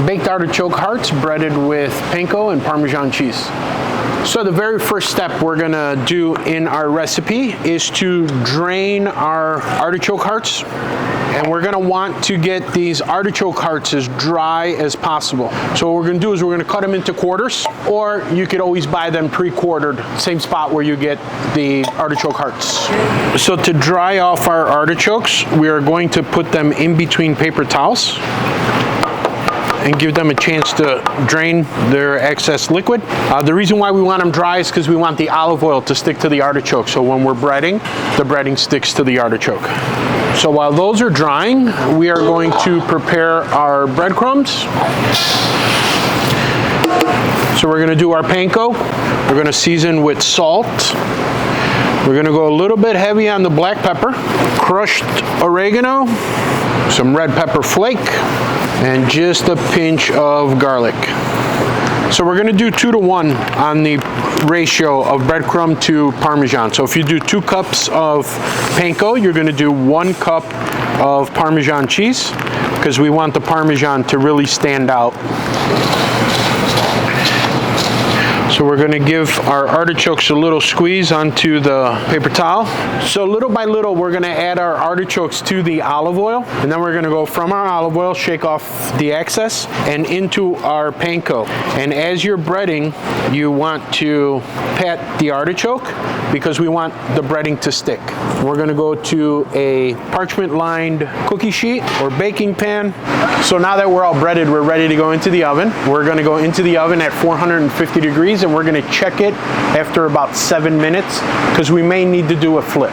baked artichoke hearts breaded with panko and Parmesan cheese. So the very first step we're gonna do in our recipe is to drain our artichoke hearts. And we're gonna want to get these artichoke hearts as dry as possible. So what we're gonna do is we're gonna cut them into quarters, or you could always buy them pre-quartered, same spot where you get the artichoke hearts. So to dry off our artichokes, we are going to put them in between paper towels and give them a chance to drain their excess liquid. The reason why we want them dry is because we want the olive oil to stick to the artichoke. So when we're breading, the breading sticks to the artichoke. So while those are drying, we are going to prepare our breadcrumbs. So we're gonna do our panko. We're gonna season with salt. We're gonna go a little bit heavy on the black pepper, crushed oregano, some red pepper flake, and just a pinch of garlic. So we're gonna do 2-to-1 on the ratio of breadcrumb to Parmesan. So if you do 2 cups of panko, you're gonna do 1 cup of Parmesan cheese, because we want the Parmesan to really stand out. So we're gonna give our artichokes a little squeeze onto the paper towel. So little by little, we're gonna add our artichokes to the olive oil, and then we're gonna go from our olive oil, shake off the excess, and into our panko. And as you're breading, you want to pat the artichoke, because we want the breading to stick. We're gonna go to a parchment-lined cookie sheet or baking pan. So now that we're all breaded, we're ready to go into the oven. We're gonna go into the oven at 450 degrees, and we're gonna check it after about 7 minutes, because we may need to do a flip.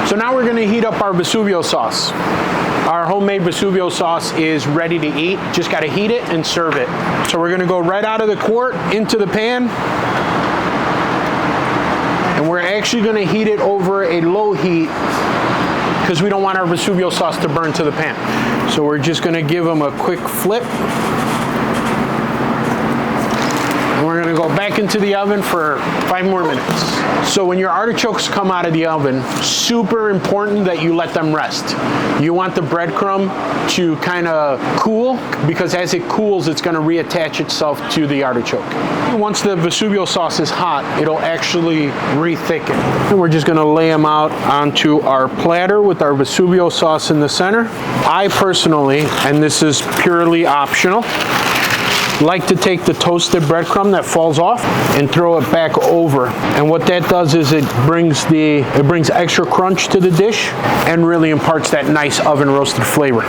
So now we're gonna heat up our Vesuvio sauce. Our homemade Vesuvio sauce is ready to eat. Just gotta heat it and serve it. So we're gonna go right out of the quart into the pan. And we're actually gonna heat it over a low heat, because we don't want our Vesuvio sauce to burn to the pan. So we're just gonna give them a quick flip. And we're gonna go back into the oven for 5 more minutes. So when your artichokes come out of the oven, super important that you let them rest. You want the breadcrumb to kind of cool, because as it cools, it's gonna reattach itself to the artichoke. Once the Vesuvio sauce is hot, it'll actually re-thicken. And we're just gonna lay them out onto our platter with our Vesuvio sauce in the center. I personally, and this is purely optional, like to take the toasted breadcrumb that falls off and throw it back over. And what that does is it brings extra crunch to the dish and really imparts that nice oven roasted flavor.